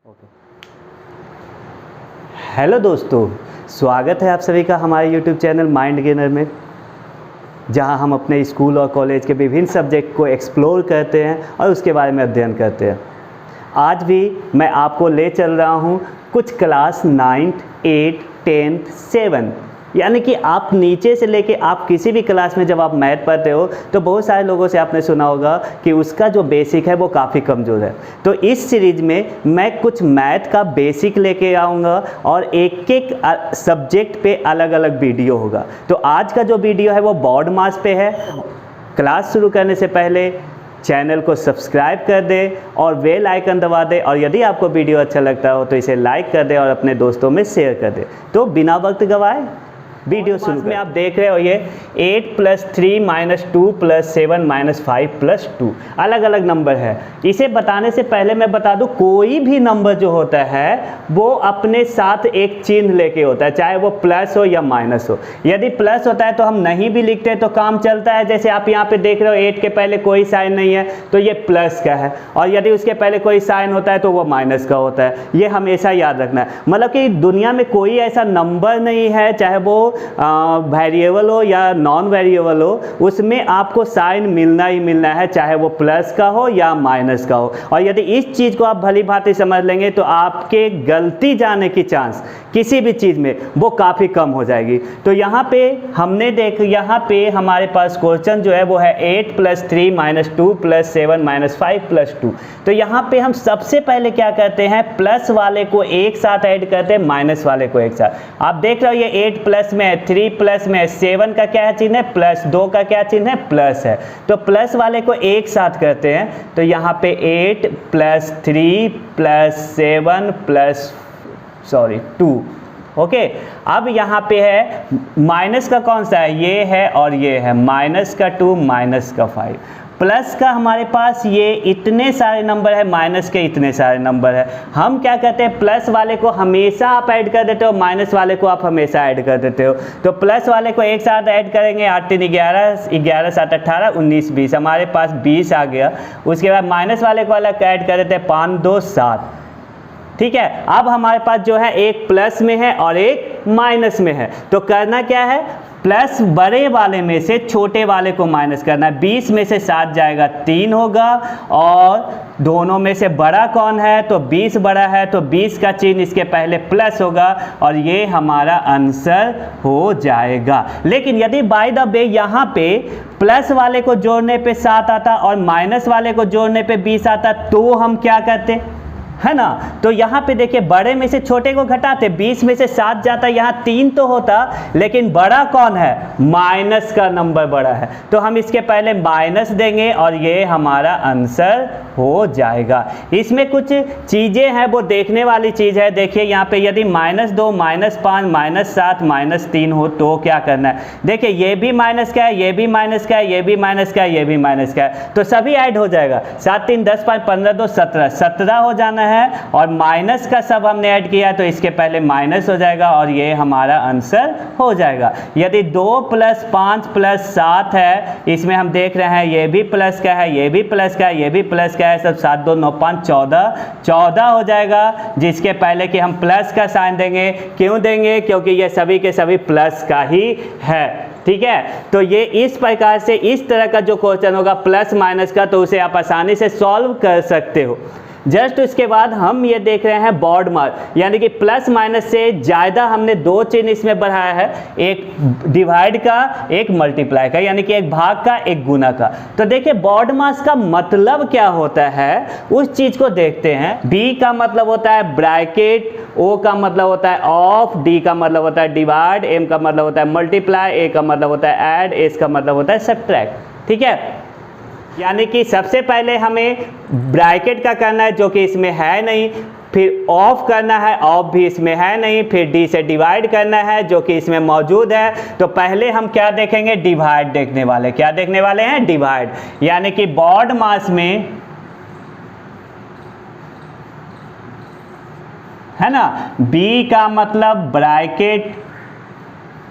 Okay. Hello दोस्तों, स्वागत है आप सभी का हमारे YouTube चैनल माइंड गेनर में, जहां हम अपने स्कूल और कॉलेज के विभिन्न सब्जेक्ट को एक्सप्लोर करते हैं और उसके बारे में अध्ययन करते हैं। आज भी मैं आपको ले चल रहा हूं कुछ class 9th, 8th, 10th, 7th, यानी कि आप नीचे से लेके आप किसी भी क्लास में जब आप मैथ पढ़ते हो तो बहुत सारे लोगों से आपने सुना होगा कि उसका जो बेसिक है वो काफ़ी कमज़ोर है। तो इस सीरीज़ में मैं कुछ मैथ का बेसिक लेके आऊँगा और एक एक सब्जेक्ट पे अलग अलग वीडियो होगा। तो आज का जो वीडियो है वो बोर्ड मास पे है। क्लास शुरू करने से पहले चैनल को सब्सक्राइब कर दे और बेल आइकन दबा दे, और यदि आपको वीडियो अच्छा लगता हो तो इसे लाइक कर दे और अपने दोस्तों में शेयर कर दे। तो बिना वक्त गवाए वीडियो शुरू में आप देख रहे हो ये 8 + 3 - 2 + 7 - 5 + 2 अलग अलग नंबर है। इसे बताने से पहले मैं बता दूं, कोई भी नंबर जो होता है वो अपने साथ एक चिन्ह लेके होता है, चाहे वो प्लस हो या माइनस हो। यदि प्लस होता है तो हम नहीं भी लिखते तो काम चलता है। जैसे आप यहाँ पे देख रहे हो 8 के पहले कोई साइन नहीं है तो ये प्लस का है, और यदि उसके पहले कोई साइन होता है तो वो माइनस का होता है। ये हमेशा याद रखना है। मतलब कि दुनिया में कोई ऐसा नंबर नहीं है, चाहे वो वेरिएबल हो या नॉन वेरिएबल हो, उसमें आपको साइन मिलना ही मिलना है, चाहे वो प्लस का हो या माइनस का हो। और यदि इस चीज़ को आप भली भांति समझ लेंगे तो आपके गलती जाने की चांस किसी भी चीज़ में वो काफ़ी कम हो जाएगी। तो यहाँ पे हमने यहाँ पे हमारे पास क्वेश्चन जो है वो है 8 + 3 - 2 + 7 - 5 + 2। तो यहाँ पे हम सबसे पहले क्या करते हैं, प्लस वाले को एक साथ ऐड करते हैं, माइनस वाले को एक साथ। आप देख रहे हो ये 8 प्लस में है, 3 प्लस में है, 7 का क्या चिन्ह है, प्लस, 2 का क्या चिन्ह है, प्लस है। तो प्लस वाले को एक साथ करते हैं, तो यहाँ पे 8 + 3 + 7 + 2। ओके। अब यहाँ पे है माइनस का कौन सा है, ये है और ये है, माइनस का 2 माइनस का 5। प्लस का हमारे पास ये इतने सारे नंबर है, माइनस के इतने सारे नंबर है। हम क्या कहते हैं, प्लस वाले को हमेशा आप ऐड कर देते हो, माइनस वाले को आप हमेशा ऐड कर देते हो। तो प्लस वाले को एक साथ ऐड करेंगे, 8 3 11, 11 7 18, 19 20, हमारे पास 20 आ गया। उसके बाद माइनस वाले को अलग ऐड कर देते हैं, 5 2 7। ठीक है। अब हमारे पास जो है एक प्लस में है और एक माइनस में है। तो करना क्या है, प्लस बड़े वाले में से छोटे वाले को माइनस करना है। 20 में से 7 जाएगा, 3 होगा, और दोनों में से बड़ा कौन है, तो 20 बड़ा है, तो 20 का चिन्ह इसके पहले प्लस होगा, और ये हमारा आंसर हो जाएगा। लेकिन यदि बाय द वे यहाँ पे प्लस वाले को जोड़ने पे 7 आता और माइनस वाले को जोड़ने पे 20 आता, तो हम क्या करते, है ना। तो यहाँ पे देखिए, बड़े में से छोटे को घटाते, 20 में से 7 जाता, यहाँ 3 तो होता, लेकिन बड़ा कौन है, माइनस का नंबर बड़ा है, तो हम इसके पहले माइनस देंगे और ये हमारा आंसर हो जाएगा। इसमें कुछ चीज़ें हैं वो देखने वाली चीज़ है। देखिए यहाँ पे यदि -2 -5 -7 -3 हो तो क्या करना है। देखिए ये भी माइनस का है, ये भी माइनस का है, ये भी माइनस का है, ये भी माइनस का है, तो सभी ऐड हो जाएगा। 7 3 10 5 15 2 17, 17 हो जाना है, और माइनस का सब हमने ऐड किया तो इसके पहले माइनस हो जाएगा और ये हमारा आंसर हो जाएगा। यदि 2 + 5 + 7 है, इसमें हम देख रहे हैं ये भी प्लस का है, ये भी प्लस का है, ये भी प्लस का है, सब 7 2 9 5 14, 14 हो जाएगा, जिसके पहले कि हम प्लस का साइन देंगे। क्यों देंगे, क्योंकि ये सभी के सभी प्लस का ही है। ठीक है। तो ये इस प्रकार से इस तरह का जो क्वेश्चन होगा प्लस माइनस का, तो उसे आप आसानी से सॉल्व कर सकते हो। जस्ट उसके बाद हम ये देख रहे हैं बोर्ड मास, यानी कि प्लस माइनस से ज़्यादा हमने 2 चिन्ह इसमें बढ़ाया है, एक डिवाइड का, एक मल्टीप्लाई का, यानी कि एक भाग का, एक गुना का। तो देखिए बोर्ड मास का मतलब क्या होता है, उस चीज़ को देखते हैं। B का मतलब होता है ब्रैकेट, O का मतलब होता है ऑफ, D का मतलब होता है डिवाइड, M का मतलब होता है मल्टीप्लाई, A का मतलब होता है ऐड, S का मतलब होता है सब्ट्रैक्ट। ठीक है। यानी कि सबसे पहले हमें ब्रैकेट का करना है, जो कि इसमें है नहीं, फिर ऑफ करना है, ऑफ भी इसमें है नहीं, फिर डी से डिवाइड करना है, जो कि इसमें मौजूद है। तो पहले हम क्या देखेंगे, डिवाइड देखने वाले। क्या देखने वाले हैं, डिवाइड। यानी कि बोर्ड मास में, है ना, बी का मतलब ब्रैकेट,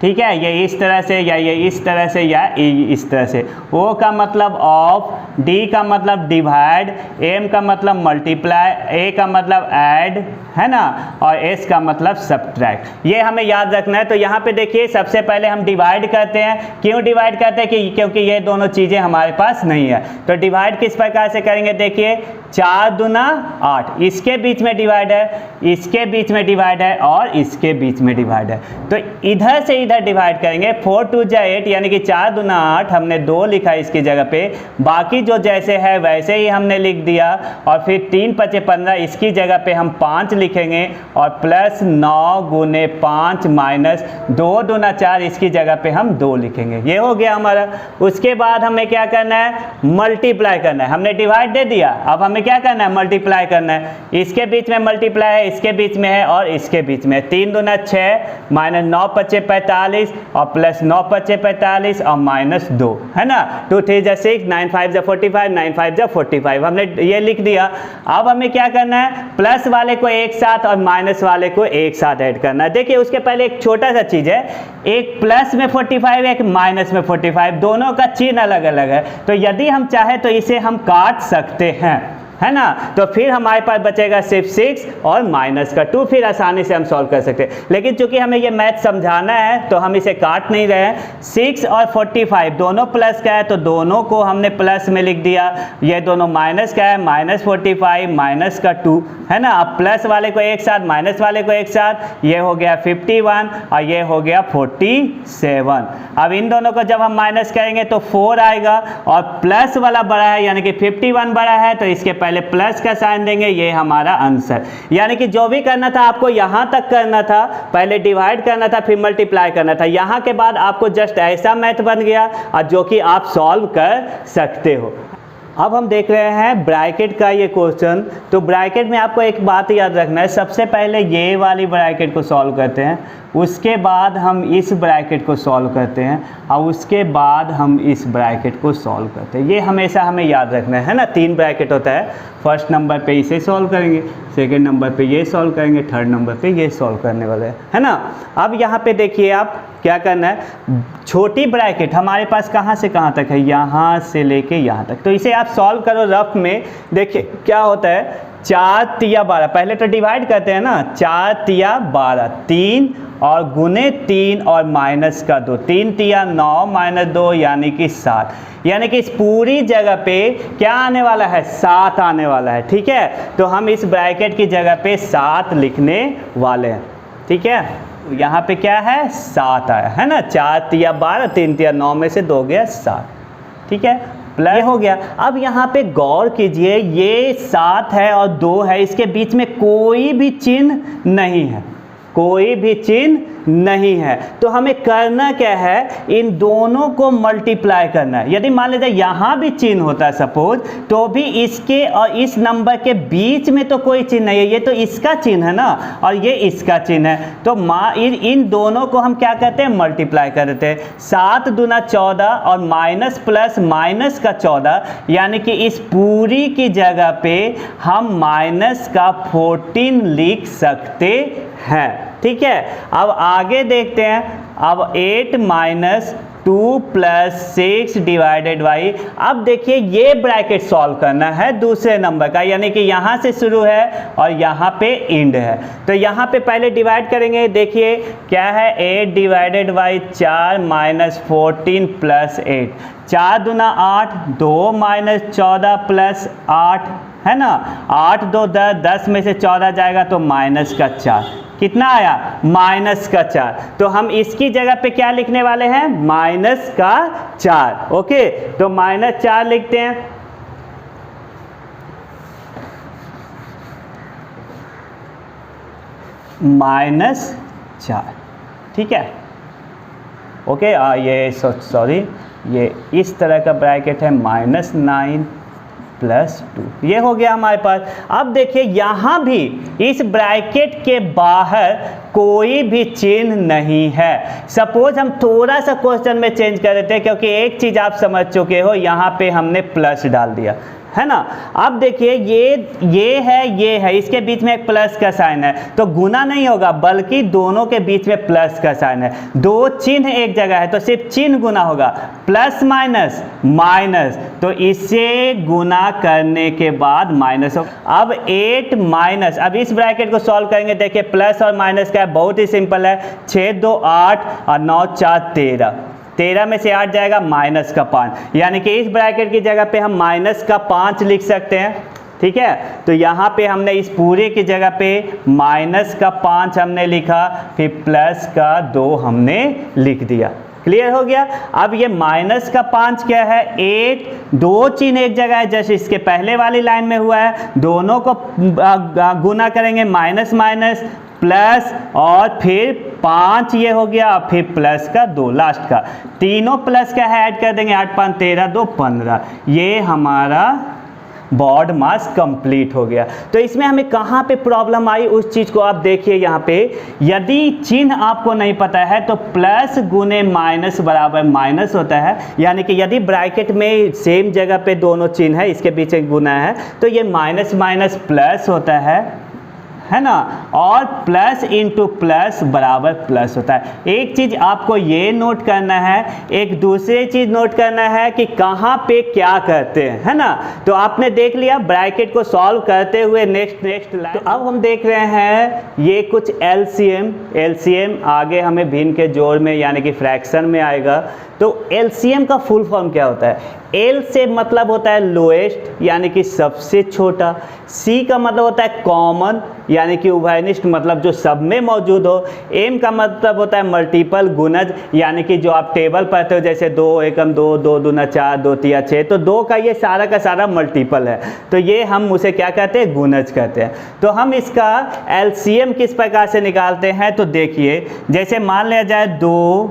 ठीक है, ये इस तरह से या ये इस तरह से या इस तरह से। ओ का मतलब ऑफ, डी का मतलब डिवाइड, एम का मतलब मल्टीप्लाई, ए का मतलब ऐड, है ना, और एस का मतलब सब्ट्रैक्ट। ये हमें याद रखना है। तो यहाँ पे देखिए सबसे पहले हम डिवाइड करते हैं। क्यों डिवाइड करते हैं? कि क्योंकि ये दोनों चीज़ें हमारे पास नहीं है। तो डिवाइड किस प्रकार से करेंगे? देखिए 4 दूना 8, इसके बीच में डिवाइड है, इसके बीच में डिवाइड है और इसके बीच में डिवाइड है। तो इधर से इधर डिवाइड करेंगे। 4 2 जा 8 यानी कि 4 दूना 8, हमने 2 लिखा इसकी जगह पे, बाकी जो जैसे है वैसे ही हमने लिख दिया। और फिर 3 5 15, इसकी जगह पे हम 5 लिखेंगे और प्लस 9 गुने 5 माइनस 2 दूना 4, इसकी जगह पे हम 2 लिखेंगे। ये हो गया हमारा। उसके बाद हमें क्या करना है? मल्टीप्लाई करना है। हमने डिवाइड दे दिया, अब हमें क्या करना है? मल्टीप्लाई करना है। इसके बीच में मल्टीप्लाई है, इसके बीच में है और इसके बीच में। 3 दूना 6 माइनस 9 5 45 और प्लस 9 5 45 और माइनस 2, है ना। 2 3 जा 6, 9 5 जा 45, 9 5 जा 45, हमने ये लिख दिया। अब हमें क्या करना है? प्लस वाले को एक साथ और माइनस वाले को एक साथ ऐड करना है। देखिए उसके पहले एक छोटा सा चीज़ है, एक प्लस में 45, एक माइनस में 45, दोनों का चिन्ह अलग अलग है। तो यदि हम चाहे तो इसे हम काट सकते हैं, है ना। तो फिर हमारे पास बचेगा सिर्फ 6 और माइनस का 2, फिर आसानी से हम सॉल्व कर सकते हैं। लेकिन चूंकि हमें ये मैथ समझाना है तो हम इसे काट नहीं रहे हैं। 6 और 45 दोनों प्लस का है तो दोनों को हमने प्लस में लिख दिया। ये दोनों माइनस का है, माइनस 45 माइनस का 2, है ना। अब प्लस वाले को एक साथ, माइनस वाले को एक साथ, ये हो गया 51 और ये हो गया 47। अब इन दोनों को जब हम माइनस करेंगे तो 4 आएगा और प्लस वाला बड़ा है यानी कि 51 बड़ा है तो इसके पहले प्लस का साइन देंगे। ये हमारा आंसर। यानी कि जो भी करना था आपको यहाँ तक करना था, पहले डिवाइड करना था फिर मल्टीप्लाई करना था। यहाँ के बाद आपको जस्ट ऐसा मैथ बन गया और जो कि आप सॉल्व कर सकते हो। अब हम देख रहे हैं ब्रैकेट का ये क्वेश्चन। तो ब्रैकेट में आपको एक बात याद रखना है, सबसे पहले ये वाली ब्रैकेट को सॉल्व करते हैं, उसके बाद हम इस ब्रैकेट को सॉल्व करते हैं और उसके बाद हम इस ब्रैकेट को सॉल्व करते हैं। ये हमेशा हमें याद रखना है ना। 3 ब्रैकेट होता है, फर्स्ट नंबर पे इसे सॉल्व करेंगे, सेकंड नंबर पे ये सॉल्व करेंगे, थर्ड नंबर पे ये सॉल्व करने वाले हैं, है ना। अब यहाँ पे देखिए आप क्या करना है, छोटी ब्रैकेट हमारे पास कहाँ से कहाँ तक है? यहाँ से लेके यहाँ तक। तो इसे आप सॉल्व करो रफ में। देखिए क्या होता है, 4 तिया 12, पहले तो डिवाइड करते हैं ना, 4 तिया 12, 3 और गुने 3 और माइनस का 2, 3 तिया 9 माइनस 2 यानी कि 7। यानी कि इस पूरी जगह पे क्या आने वाला है? 7 आने वाला है, ठीक है। तो हम इस ब्रैकेट की जगह पे 7 लिखने वाले हैं, ठीक है। यहाँ पे क्या है? 7 आया, है ना। 4 तिया 12, 3 तिया 9 में से 2 गया 7, ठीक है, प्लस हो गया। अब यहाँ पे गौर कीजिए, ये 7 है और 2 है, इसके बीच में कोई भी चिन्ह नहीं है, कोई भी चिन्ह नहीं है। तो हमें करना क्या है? इन दोनों को मल्टीप्लाई करना है। यदि मान लीजिए यहाँ भी चिन्ह होता है सपोज, तो भी इसके और इस नंबर के बीच में तो कोई चिन्ह नहीं है, ये तो इसका चिन्ह है ना और ये इसका चिन्ह है। तो इन दोनों को हम क्या कहते हैं? मल्टीप्लाई कर देते हैं। 7 दूना 14 और माइनस प्लस माइनस का 14, यानी कि इस पूरी की जगह पे हम माइनस का 14 लिख सकते हैं, ठीक है। अब आगे देखते हैं। अब 8 माइनस 2 प्लस 6 डिवाइडेड बाई, अब देखिए ये ब्रैकेट सॉल्व करना है दूसरे नंबर का, यानी कि यहाँ से शुरू है और यहाँ पे एंड है। तो यहाँ पे पहले डिवाइड करेंगे। देखिए क्या है, 8 डिवाइडेड बाई 4 माइनस 14 प्लस 8, 4 दूना 8, 2 माइनस 14 प्लस 8, है ना। 8 2 10, 10 में से 14 जाएगा तो माइनस का 4, कितना आया? माइनस का 4। तो हम इसकी जगह पे क्या लिखने वाले हैं? माइनस का 4, ओके। तो माइनस 4 लिखते हैं। माइनस 4, ठीक है, ओके। ये सॉरी, ये इस तरह का ब्रैकेट है, -9 प्लस 2, ये हो गया हमारे पास। अब देखिए यहाँ भी इस ब्रैकेट के बाहर कोई भी चिन्ह नहीं है। सपोज हम थोड़ा सा क्वेश्चन में चेंज कर देते हैं, क्योंकि एक चीज़ आप समझ चुके हो, यहाँ पे हमने प्लस डाल दिया, है ना। अब देखिए ये है, इसके बीच में एक प्लस का साइन है, तो गुना नहीं होगा बल्कि दोनों के बीच में प्लस का साइन है। दो चिन्ह एक जगह है तो सिर्फ चिन्ह गुना होगा, प्लस माइनस माइनस, तो इसे गुना करने के बाद माइनस होगा। अब 8 माइनस, अब इस ब्रैकेट को सॉल्व करेंगे, देखिए प्लस और माइनस का है, बहुत ही सिंपल है, 6 2 8 और 9 4 13, 13 में से 8 जाएगा माइनस का 5, यानी कि इस ब्रैकेट की जगह पे हम माइनस का 5 लिख सकते हैं। ठीक है, तो यहाँ पे हमने इस पूरे की जगह पे माइनस का 5 हमने लिखा, फिर प्लस का 2 हमने लिख दिया। क्लियर हो गया। अब ये माइनस का 5 क्या है, 8, दो चिन्ह एक जगह है जैसे इसके पहले वाली लाइन में हुआ है, दोनों को गुना करेंगे, माइनस माइनस प्लस और फिर 5 ये हो गया, और फिर प्लस का 2 लास्ट का, तीनों प्लस का है ऐड कर देंगे, 8 5 13 2 15, ये हमारा बॉड मास कंप्लीट हो गया। तो इसमें हमें कहाँ पे प्रॉब्लम आई उस चीज़ को आप देखिए। यहाँ पे यदि चिन्ह आपको नहीं पता है तो प्लस गुने माइनस बराबर माइनस होता है, यानी कि यदि ब्रैकेट में सेम जगह पे दोनों चिन्ह है, इसके बीच एक गुना है, तो ये माइनस माइनस प्लस होता है ना, और प्लस इंटू प्लस बराबर प्लस होता है। एक चीज़ आपको ये नोट करना है, एक दूसरी चीज़ नोट करना है कि कहाँ पे क्या करते हैं, है ना। तो आपने देख लिया ब्रैकेट को सॉल्व करते हुए नेक्स्ट लाइन। तो अब हम देख रहे हैं ये कुछ एलसीएम आगे हमें भिन्न के जोड़ में यानी कि फ्रैक्शन में आएगा। तो एलसीएम का फुल फॉर्म क्या होता है? एल से मतलब होता है लोएस्ट यानी कि सबसे छोटा, सी का मतलब होता है कॉमन यानी कि उभयनिष्ठ मतलब जो सब में मौजूद हो, एम का मतलब होता है मल्टीपल गुणज यानी कि जो आप टेबल पढ़ते हो जैसे 2 एकम 2, 2 दूना 4, 2 तिया 6, तो 2 का ये सारा का सारा मल्टीपल है, तो ये हम उसे क्या कहते हैं? गुणज कहते हैं। तो हम इसका एलसीएम किस प्रकार से निकालते हैं? तो देखिए जैसे मान लिया जाए 2,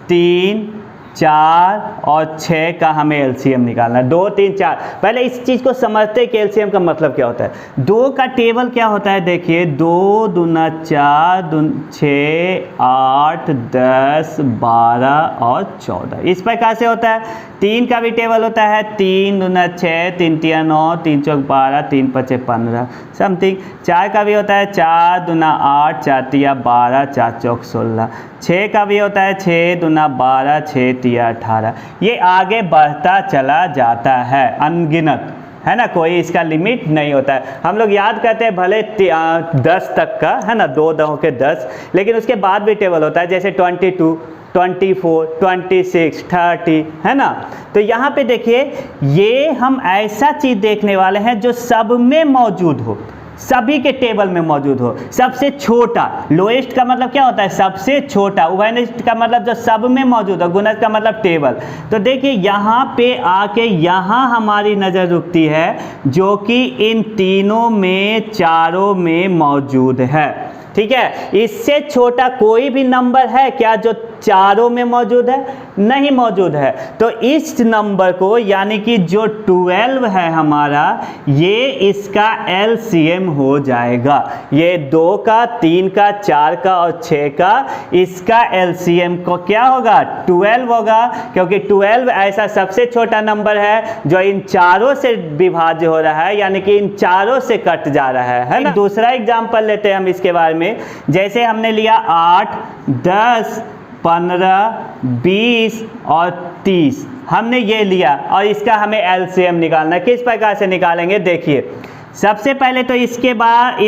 3, 4 और 6 का हमें एलसीएम निकालना है। 2, 3, 4, पहले इस चीज़ को समझते हैं कि एलसीएम का मतलब क्या होता है। 2 का टेबल क्या होता है? देखिए 2 दूना 4, 6, 8, 10, 12 और 14 इस प्रकार से होता है। 3 का भी टेबल होता है, 3 दूना 6, 3 तिया 9, 3 चौक 12, 3 पचे 15 समथिंग। 4 का भी होता है 4 दूना 8, 4 तिया 12, 4 चौक 16। 6 का भी होता है 6 दूना 12, 6 तिया 18। ये आगे बढ़ता चला जाता है अनगिनत, है ना, कोई इसका लिमिट नहीं होता है। हम लोग याद करते हैं भले 10 तक का, है ना, 2 दहों के 10, लेकिन उसके बाद भी टेबल होता है जैसे 22, 24, 26, 30, है ना। तो यहाँ पे देखिए ये हम ऐसा चीज़ देखने वाले हैं जो सब में मौजूद हो, सभी के टेबल में मौजूद हो। सबसे छोटा, लोएस्ट का मतलब क्या होता है? सबसे छोटा। उभयनिष्ठ का मतलब जो सब में मौजूद हो, गुणज का मतलब टेबल। तो देखिए यहाँ पे आके यहाँ हमारी नज़र रुकती है जो कि इन तीनों में, चारों में मौजूद है। ठीक है, इससे छोटा कोई भी नंबर है क्या जो चारों में मौजूद है? नहीं मौजूद है। तो इस नंबर को यानी कि जो 12 है हमारा, ये इसका एलसीएम हो जाएगा। ये 2 का, 3 का, 4 का और 6 का, इसका एलसीएम को क्या होगा? 12 होगा, क्योंकि 12 ऐसा सबसे छोटा नंबर है जो इन चारों से विभाज्य हो रहा है, यानी कि इन चारों से कट जा रहा है ना। दूसरा एग्जाम्पल लेते हैं हम इसके बारे में। जैसे हमने लिया 8, 10, 15, 20 और 30, हमने ये लिया और इसका हमें एलसीएम निकालना है। किस प्रकार से निकालेंगे? देखिए सबसे पहले तो इसके बाद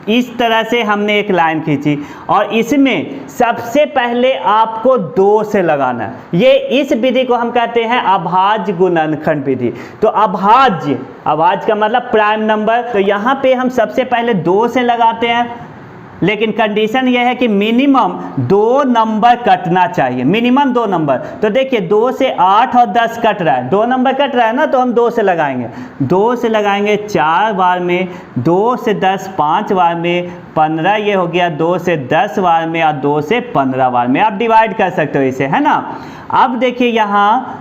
इस तरह से हमने एक लाइन खींची और इसमें सबसे पहले आपको 2 से लगाना है। ये इस विधि को हम कहते हैं अभाज्य गुणनखंड विधि। तो अभाज्य का मतलब प्राइम नंबर। तो यहाँ पे हम सबसे पहले 2 से लगाते हैं, लेकिन कंडीशन यह है कि मिनिमम 2 नंबर कटना चाहिए, मिनिमम 2 नंबर। तो देखिए 2 से 8 और 10 कट रहा है, 2 नंबर कट रहा है ना, तो हम 2 से लगाएंगे। 2 से लगाएंगे 4 बार में, 2 से 10 5 बार में, 15 ये हो गया 2 से 10 बार में और 2 से 15 बार में। आप डिवाइड कर सकते हो इसे, है ना। अब देखिए यहाँ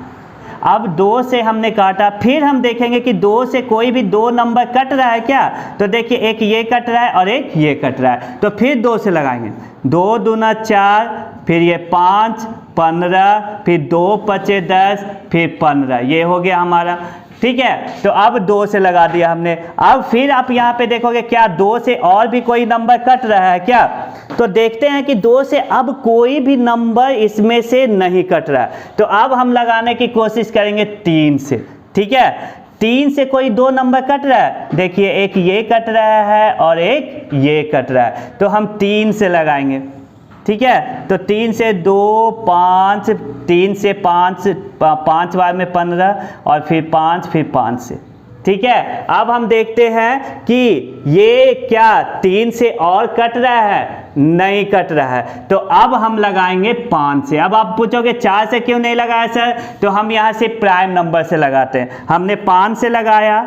अब 2 से हमने काटा, फिर हम देखेंगे कि 2 से कोई भी 2 नंबर कट रहा है क्या? तो देखिए एक ये कट रहा है और एक ये कट रहा है, तो फिर 2 से लगाएंगे। 2 दूना 4, फिर ये 5, 15, फिर 2 पचे 10, फिर 15, ये हो गया हमारा। ठीक है, तो अब 2 से लगा दिया हमने। अब फिर आप यहाँ पे देखोगे क्या 2 से और भी कोई नंबर कट रहा है क्या? तो देखते हैं कि 2 से अब कोई भी नंबर इसमें से नहीं कट रहा है। तो अब हम लगाने की कोशिश करेंगे 3 से। ठीक है, 3 से कोई 2 नंबर कट रहा है, देखिए एक ये कट रहा है और एक ये कट रहा है, तो हम 3 से लगाएंगे। ठीक है, तो 3 से 2 5, 3 से 5 5 बार में 15 और फिर 5 फिर 5 से। ठीक है, अब हम देखते हैं कि ये क्या 3 से और कट रहा है? नहीं कट रहा है, तो अब हम लगाएंगे 5 से। अब आप पूछोगे 4 से क्यों नहीं लगाया सर? तो हम यहाँ से प्राइम नंबर से लगाते हैं। हमने 5 से लगाया,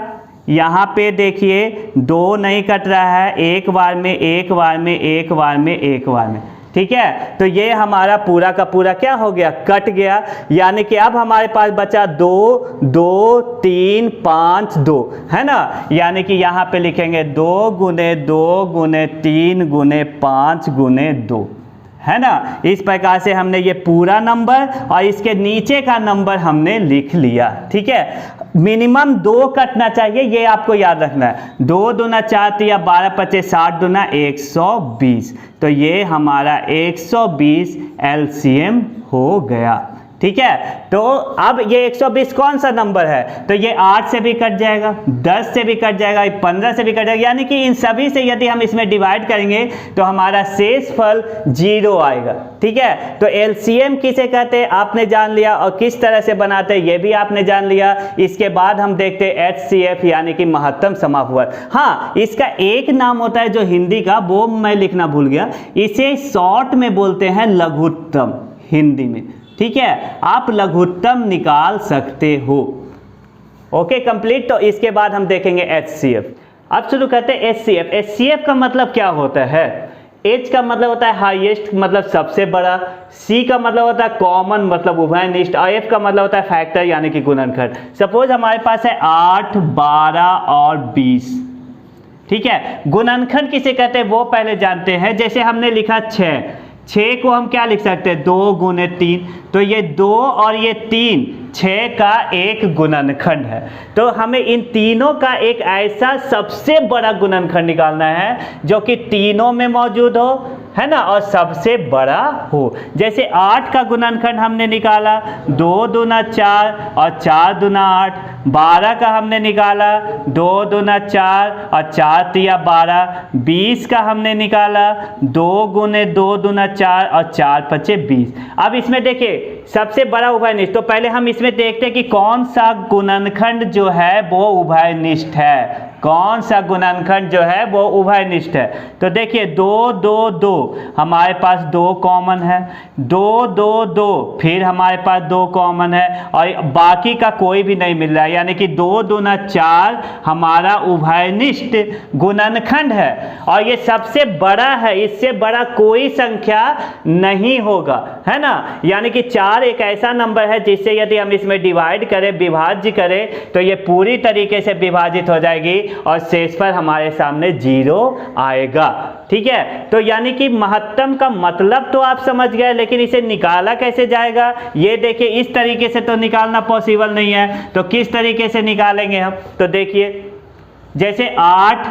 यहाँ पे देखिए 2 नहीं कट रहा है, एक बार में एक बार में एक बार में एक बार में। ठीक है, तो ये हमारा पूरा का पूरा क्या हो गया? कट गया। यानी कि अब हमारे पास बचा 2 2 3 5 2, है ना? यानी कि यहाँ पे लिखेंगे 2 गुने 2 गुने 3 गुने 5 गुने 2, है ना? इस प्रकार से हमने ये पूरा नंबर और इसके नीचे का नंबर हमने लिख लिया। ठीक है, मिनिमम 2 कटना चाहिए, ये आपको याद रखना है। 2 दूना 4 तिया 12 25 60 दूना 120, तो ये हमारा 120 LCM हो गया। ठीक है, तो अब ये 120 कौन सा नंबर है? तो ये 8 से भी कट जाएगा, 10 से भी कट जाएगा, 15 से भी कट जाएगा, यानी कि इन सभी से यदि हम इसमें डिवाइड करेंगे तो हमारा शेष फल 0 आएगा। ठीक है, तो LCM किसे कहते हैं आपने जान लिया, और किस तरह से बनाते हैं ये भी आपने जान लिया। इसके बाद हम देखते हैं HCF यानी कि महत्तम समापवर्ग। हाँ, इसका एक नाम होता है जो हिंदी का, वो मैं लिखना भूल गया, इसे शॉर्ट में बोलते हैं लघुत्तम हिंदी में। ठीक है, आप लघुत्तम निकाल सकते हो। Okay, complete. तो इसके बाद हम देखेंगे HCF। अब शुरू करते हैं HCF। HCF का मतलब क्या होता है? H का मतलब होता है हाईएस्ट, मतलब सबसे बड़ा। C का मतलब होता है कॉमन, मतलब उभयनिष्ठ। और F का मतलब होता है फैक्टर यानी कि गुणनखंड। सपोज हमारे पास है 8 12 और 20। ठीक है, गुणनखंड किसे कहते हैं वो पहले जानते हैं। जैसे हमने लिखा 6 को हम क्या लिख सकते हैं? 2 गुने 3, तो ये 2 और ये 3 6 का एक गुणनखंड है। तो हमें इन तीनों का एक ऐसा सबसे बड़ा गुणनखंड निकालना है जो कि तीनों में मौजूद हो, है ना, और सबसे बड़ा हो। जैसे 8 का गुणनखंड हमने निकाला, 2 दूना 4 और 4 दूना 8। 12 का हमने निकाला, 2 दूना 4 और 4 तिया 12। 20 का हमने निकाला, 2 गुने 2 दूना 4 और 4 पचे 20। अब इसमें देखिए सबसे बड़ा उभयनिष्ठ, तो पहले हम इसमें देखते हैं कि कौन सा गुणनखंड जो है वो उभयनिष्ठ है। कौन सा गुणनखंड जो है वो उभयनिष्ठ है? तो देखिए 2 2 2 हमारे पास 2 कॉमन है, 2 2 2 फिर हमारे पास 2 कॉमन है, और बाकी का कोई भी नहीं मिल रहा है। यानी कि 2 दूना 4 हमारा उभयनिष्ठ गुणनखंड है, और ये सबसे बड़ा है, इससे बड़ा कोई संख्या नहीं होगा, है ना। यानी कि 4 एक ऐसा नंबर है जिससे यदि हम इसमें डिवाइड करें, विभाज्य करें, तो ये पूरी तरीके से विभाजित हो जाएगी और शेष पर हमारे सामने 0 आएगा। ठीक है, तो यानी कि महत्तम का मतलब तो आप समझ गए, लेकिन इसे निकाला कैसे जाएगा ये देखिए। इस तरीके से तो निकालना पॉसिबल नहीं है, तो किस तरीके से निकालेंगे हम? तो देखिए जैसे 8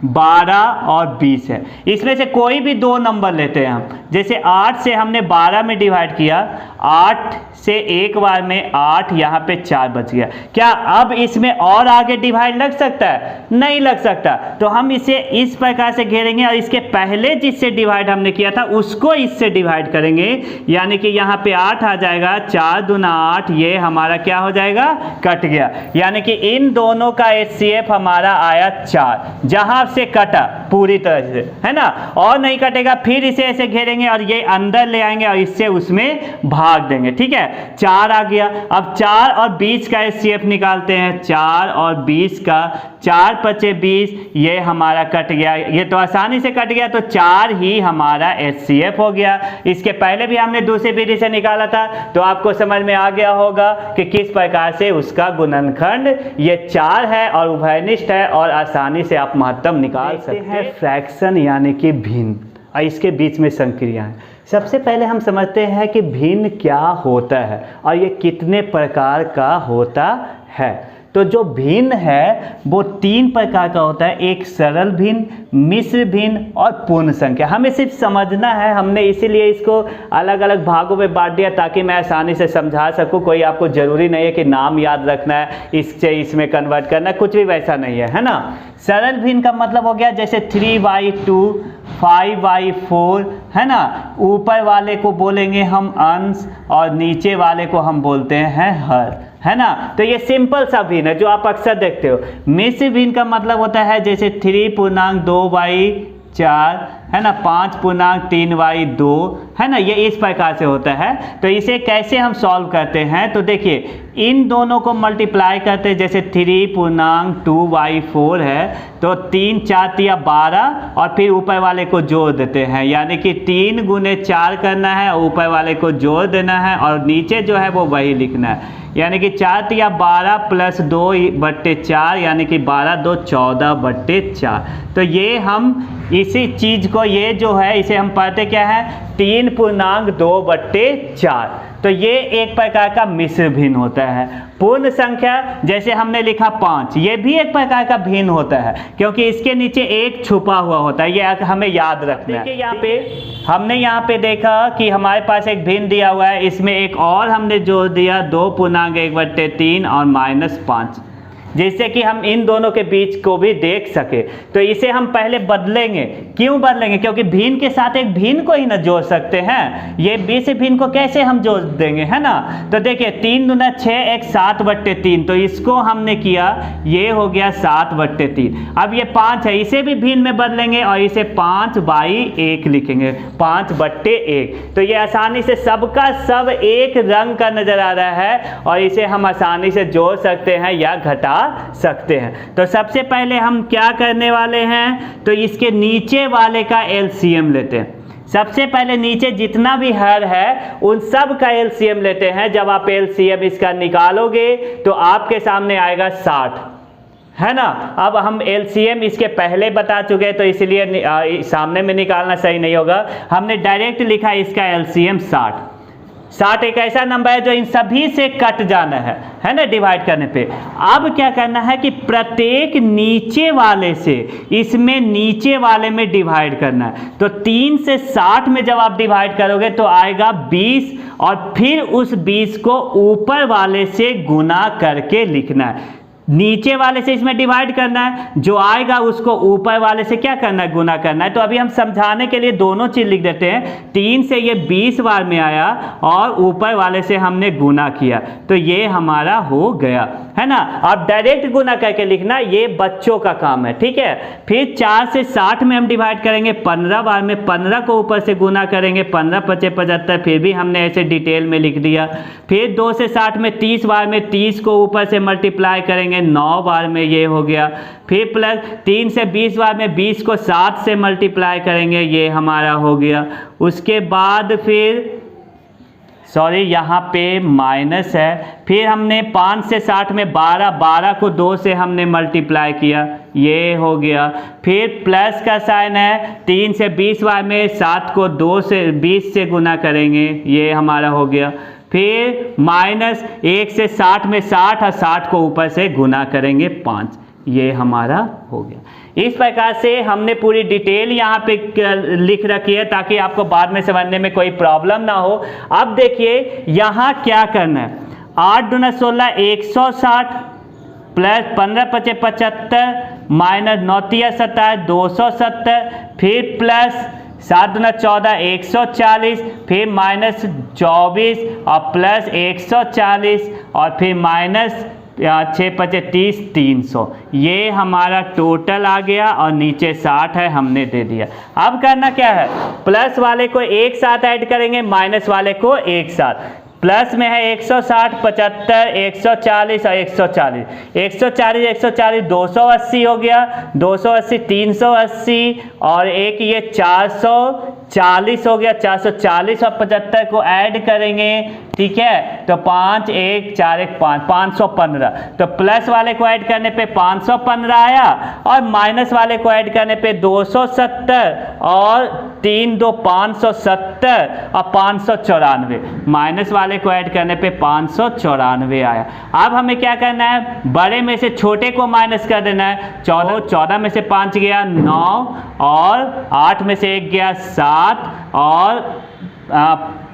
12 और 20 है, इसमें से कोई भी 2 नंबर लेते हैं हम। जैसे 8 से हमने 12 में डिवाइड किया, 8 से एक बार में 8, यहाँ पे 4 बच गया। क्या अब इसमें और आगे डिवाइड लग सकता है? नहीं लग सकता। तो हम इसे इस प्रकार से घेरेंगे और इसके पहले जिससे डिवाइड हमने किया था उसको इससे डिवाइड करेंगे, यानी कि यहाँ पे 8 आ जाएगा, 4 दूना 8, ये हमारा क्या हो जाएगा? कट गया। यानी कि इन दोनों का HCF हमारा आया 4, जहाँ से कटा पूरी तरह से, है ना। और नहीं कटेगा, फिर इसे ऐसे घेरेंगे और ये अंदर ले आएंगे और इससे उसमें भाग देंगे। ठीक है, 4 आ गया। अब 4 और 20 का HCF निकालते हैं। 4 और 20 का 4 पचे 20, ये हमारा कट गया। ये तो आसानी से कट गया, तो 4 ही हमारा HCF हो गया। इसके पहले भी हमने दूसरी विधि से निकाला था, तो आपको समझ में आ गया होगा कि किस प्रकार से उसका गुणनखंड ये 4 है और उभयनिष्ठ है, और आसानी से आप महत्तम निकाल सकते हैं। फ्रैक्शन यानी कि भिन्न, और इसके बीच में संक्रियाएं। सबसे पहले हम समझते हैं कि भिन्न क्या होता है और ये कितने प्रकार का होता है। तो जो भिन्न है वो 3 प्रकार का होता है, एक सरल भिन्न, मिश्र भिन्न और पूर्ण संख्या। हमें सिर्फ समझना है, हमने इसीलिए इसको अलग अलग भागों में बांट दिया ताकि मैं आसानी से समझा सकूं। कोई आपको ज़रूरी नहीं है कि नाम याद रखना है, इससे इसमें कन्वर्ट करना है, कुछ भी वैसा नहीं है ना। सरल भिन्न का मतलब हो गया जैसे 3/2, 5/4 है ना। ऊपर वाले को बोलेंगे हम अंश और नीचे वाले को हम बोलते हैं हर, है ना। तो ये सिंपल सा भिन्न है जो आप अक्सर देखते हो। मिश्र भिन्न का मतलब होता है जैसे 3.2/4 है ना, 5.3/2 है ना, ये इस प्रकार से होता है। तो इसे कैसे हम सॉल्व करते हैं, तो देखिए इन दोनों को मल्टीप्लाई करते हैं। जैसे 3.2/4 है तो 3 4 12 और फिर ऊपर वाले को जोड़ देते हैं, यानी कि 3 × 4 करना है, ऊपर वाले को जोड़ देना है और नीचे जो है वो वही लिखना है, यानी कि 4 × 12 + 2/4 यानी कि 12×2 14/4। तो ये हम इसी चीज़ को, ये जो है इसे हम पढ़ते क्या है 3.2/4। तो ये एक प्रकार का मिश्र भिन्न होता है। पूर्ण संख्या जैसे हमने लिखा 5, ये भी एक प्रकार का भिन्न होता है क्योंकि इसके नीचे एक छुपा हुआ होता है, ये हमें याद रखना है। देखिए यहाँ पे हमने यहाँ पे देखा कि हमारे पास एक भिन्न दिया हुआ है, इसमें एक और हमने जोड़ दिया 2.1/3 और -5, जिससे कि हम इन दोनों के बीच को भी देख सके। तो इसे हम पहले बदलेंगे। क्यों बदलेंगे, क्योंकि भिन्न के साथ एक भिन्न को ही ना जोड़ सकते हैं। ये मिश्र भिन्न को कैसे हम जोड़ देंगे, है ना। तो देखिए 3 × 6 एक 7/3, तो इसको हमने किया, ये हो गया 7/3। अब ये 5 है, इसे भी भिन्न में बदलेंगे और इसे 5/1 लिखेंगे, 5/1। तो ये आसानी से सबका सब एक रंग का नजर आ रहा है और इसे हम आसानी से जोड़ सकते हैं या घटा सकते हैं। तो सबसे पहले हम क्या करने वाले हैं, तो इसके नीचे वाले का एलसीएम लेते हैं। सबसे पहले नीचे जितना भी हर है उन सब का एलसीएम लेते हैं। जब आप एलसीएम इसका निकालोगे तो आपके सामने आएगा 60, है ना। अब हम एलसीएम इसके पहले बता चुके हैं तो इसलिए सामने में निकालना सही नहीं होगा, हमने डायरेक्ट लिखा इसका एलसीएम 60। 60 एक ऐसा नंबर है जो इन सभी से कट जाना है ना, डिवाइड करने पे। अब क्या करना है कि प्रत्येक नीचे वाले से इसमें नीचे वाले में डिवाइड करना है। तो 3 से 60 में जब आप डिवाइड करोगे तो आएगा 20 और फिर उस 20 को ऊपर वाले से गुना करके लिखना है। नीचे वाले से इसमें डिवाइड करना है, जो आएगा उसको ऊपर वाले से क्या करना है, गुना करना है। तो अभी हम समझाने के लिए दोनों चीज लिख देते हैं। 3 से ये 20 बार में आया और ऊपर वाले से हमने गुना किया, तो ये हमारा हो गया, है ना। अब डायरेक्ट गुना करके लिखना ये बच्चों का काम है, ठीक है। फिर 4 से 60 में हम डिवाइड करेंगे 15 बार में, 15 को ऊपर से गुना करेंगे, 15 × 5 = 75, फिर भी हमने ऐसे डिटेल में लिख दिया। फिर 2 से 60 में 30 बार में 30 को ऊपर से मल्टीप्लाई करेंगे, 9 बार में ये हो गया। फिर प्लस 3 से 20 बार में 20 को 7 से मल्टीप्लाई करेंगे, ये हमारा हो गया। उसके बाद फिर यहाँ पे माइनस है। फिर हमने 5 से 60 में 12 को 2 से हमने मल्टीप्लाई किया, ये हो गया। फिर प्लस का साइन है, 3 से 20 बार में 7 को 2 से 20 से गुना करेंगे, ये हमारा हो गया। फिर माइनस 1 से 60 में 60 और 60 को ऊपर से गुना करेंगे 5, ये हमारा हो गया। इस प्रकार से हमने पूरी डिटेल यहाँ पे लिख रखी है ताकि आपको बाद में समझने में कोई प्रॉब्लम ना हो। अब देखिए यहाँ क्या करना है, 8 × 16 160 प्लस 15 × 5 75 माइनस 9 × 3 27 270, फिर प्लस 7 × 14 140, फिर माइनस 24 और प्लस 140 और फिर माइनस 6 × 5 = 30 300, ये हमारा टोटल आ गया और नीचे 60 है, हमने दे दिया। अब करना क्या है, प्लस वाले को एक साथ ऐड करेंगे, माइनस वाले को एक साथ। प्लस में है 160 75 140 और 140, 140 140 280 हो गया, 280 380 और एक ये 440 हो गया, 440 और 75 को ऐड करेंगे, ठीक है। तो 5 1 4 1 5 515। तो प्लस वाले को ऐड करने पे 515 आया और माइनस वाले को ऐड करने पे 270 और 3 2 570 और 594। माइनस वाले को ऐड करने पे 594 आया। अब हमें क्या करना है, बड़े में से छोटे को माइनस कर देना है। 14 में से 5 गया 9 और 8 में से 1 गया 7 और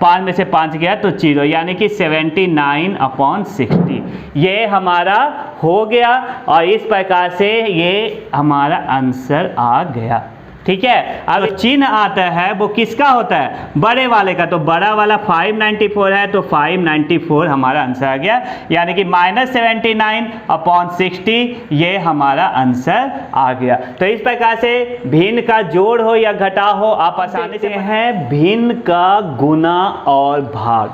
5 में से 5 गया तो 0, यानी कि 79/60 ये हमारा हो गया। और इस प्रकार से ये हमारा आंसर आ गया। ठीक है। अब चिन्ह आता है वो किसका होता है, बड़े वाले का। तो बड़ा वाला 594 है तो 594 हमारा आंसर आ गया, यानी कि -79/60 ये हमारा आंसर आ गया। तो इस प्रकार से भिन्न का जोड़ हो या घटा हो आप आसानी से हैं। भिन्न का गुना और भाग,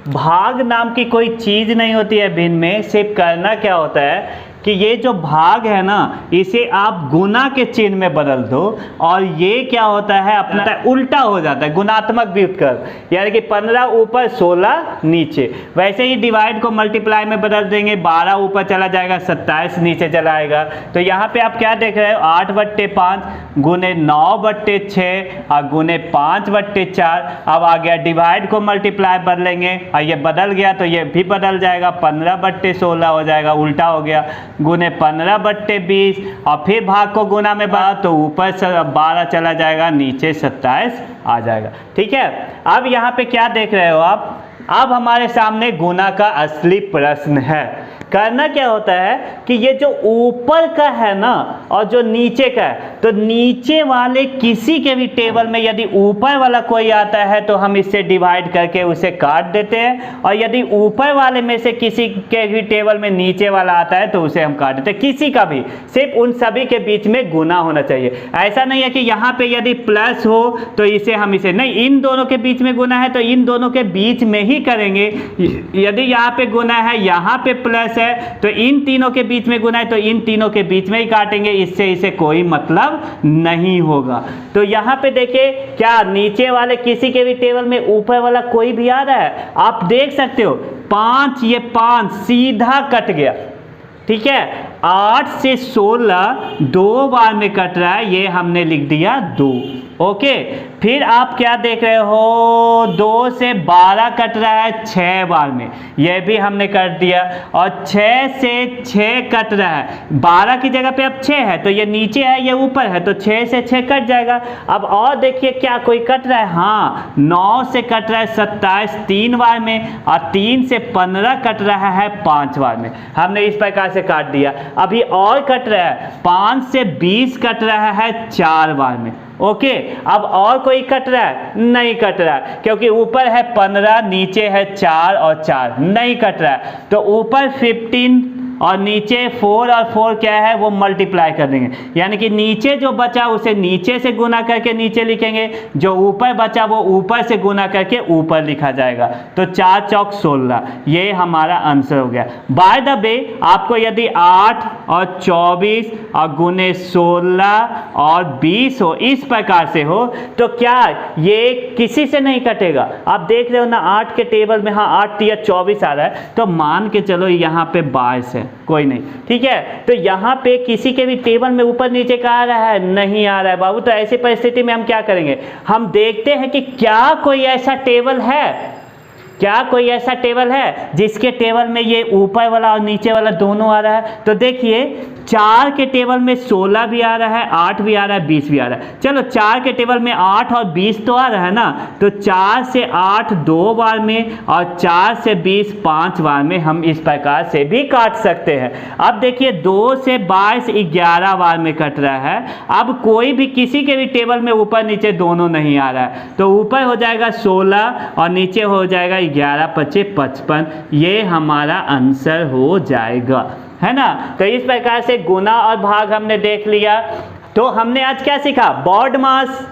भाग नाम की कोई चीज़ नहीं होती है भिन्न में। सिर्फ करना क्या होता है कि ये जो भाग है ना, इसे आप गुना के चिन्ह में बदल दो और ये क्या होता है अपना उल्टा हो जाता है, गुणात्मक व्युत्क्रम, यानी कि 15 ऊपर 16 नीचे। वैसे ही डिवाइड को मल्टीप्लाई में बदल देंगे, 12 ऊपर चला जाएगा 27 नीचे चला आएगा। तो यहाँ पे आप क्या देख रहे हो, 8/5 गुने 9/6 और गुने 5/4। अब आ गया डिवाइड को मल्टीप्लाई बदलेंगे और ये बदल गया तो ये भी बदल जाएगा, 15/16 हो जाएगा, उल्टा हो गया, गुने 15/20 और फिर भाग को गुना में बढ़ा तो ऊपर 12 चला जाएगा, नीचे 27 आ जाएगा। ठीक है। अब यहाँ पे क्या देख रहे हो आप, अब हमारे सामने गुना का असली प्रश्न है। करना क्या होता है कि ये जो ऊपर का है ना और जो नीचे का है, तो नीचे वाले किसी के भी टेबल में यदि ऊपर वाला कोई आता है तो हम इससे डिवाइड करके उसे काट देते हैं, और यदि ऊपर वाले में से किसी के भी टेबल में नीचे वाला आता है तो उसे हम काट देते हैं। किसी का भी, सिर्फ उन सभी के बीच में गुना होना चाहिए। ऐसा नहीं है कि यहाँ पे यदि प्लस हो तो इसे हम इसे नहीं, इन दोनों के बीच में गुना है तो इन दोनों के बीच में ही करेंगे। यदि यहाँ पे गुना है, यहाँ पे प्लस है, तो इन तीनों के बीच में गुना है तो इन तीनों के बीच में ही काटेंगे, इससे इसे कोई मतलब नहीं होगा। तो यहाँ पे देखिए क्या नीचे वाले किसी के भी टेबल में ऊपर वाला कोई भी आ रहा है, आप देख सकते हो 5, ये 5 सीधा कट गया। ठीक है। 8 से 16 2 बार में कट रहा है, ये हमने लिख दिया 2। ओके। फिर आप क्या देख रहे हो, 2 से 12 कट रहा है 6 बार में, यह भी हमने कर दिया। और 6 से 6 कट रहा है, 12 की जगह पे अब 6 है तो ये नीचे है ये ऊपर है, तो 6 से 6 कट जाएगा। अब और देखिए क्या कोई कट रहा है, हाँ 9 से कट रहा है 27 3 बार में, और 3 से 15 कट रहा है 5 बार में, हमने इस प्रकार से काट दिया। अभी और कट रहा है, 5 से 20 कट रहा है 4 बार में। ओके। अब और कोई कट रहा है, नहीं कट रहा है, क्योंकि ऊपर है 15 नीचे है 4 और 4 नहीं कट रहा है। तो ऊपर 15 और नीचे 4 और 4 क्या है, वो मल्टीप्लाई कर देंगे, यानी कि नीचे जो बचा उसे नीचे से गुना करके नीचे लिखेंगे, जो ऊपर बचा वो ऊपर से गुना करके ऊपर लिखा जाएगा। तो 4 चौक 16, ये हमारा आंसर हो गया। बाय द वे आपको यदि 8 और 24 और गुने 16 और 20 हो, इस प्रकार से हो, तो क्या ये किसी से नहीं कटेगा। आप देख रहे हो ना 8 के टेबल में, हाँ 8 या 24 आ रहा है, तो मान के चलो यहाँ पे 22 है, कोई नहीं। ठीक है। तो यहाँ पे किसी के भी टेबल में ऊपर नीचे का आ रहा है, नहीं आ रहा है बाबू। तो ऐसी परिस्थिति में हम क्या करेंगे, हम देखते हैं कि क्या कोई ऐसा टेबल है, क्या कोई ऐसा टेबल है जिसके टेबल में ये ऊपर वाला और नीचे वाला दोनों आ रहा है। तो देखिए 4 के टेबल में 16 भी आ रहा है, 8 भी आ रहा है, 20 भी आ रहा है। चलो 4 के टेबल में 8 और 20 तो आ रहा है ना, तो 4 से 8 2 बार में और 4 से 20 5 बार में हम इस प्रकार से भी काट सकते हैं। अब देखिए 2 से 22 11 बार में कट रहा है। अब कोई भी किसी के भी टेबल में ऊपर नीचे दोनों नहीं आ रहा है, तो ऊपर हो जाएगा 16 और नीचे हो जाएगा 11 25 55, ये हमारा आंसर हो जाएगा, है ना। तो इस प्रकार से गुना और भाग हमने देख लिया। तो हमने आज क्या सीखा, बॉड मास,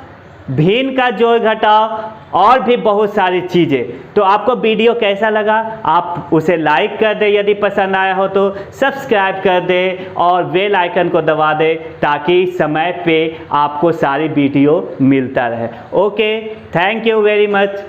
भिन्न का जोड़ घटाव और भी बहुत सारी चीज़ें। तो आपको वीडियो कैसा लगा, आप उसे लाइक कर दें, यदि पसंद आया हो तो सब्सक्राइब कर दें और बेल आइकन को दबा दें, ताकि समय पे आपको सारी वीडियो मिलता रहे। Okay, thank you very much.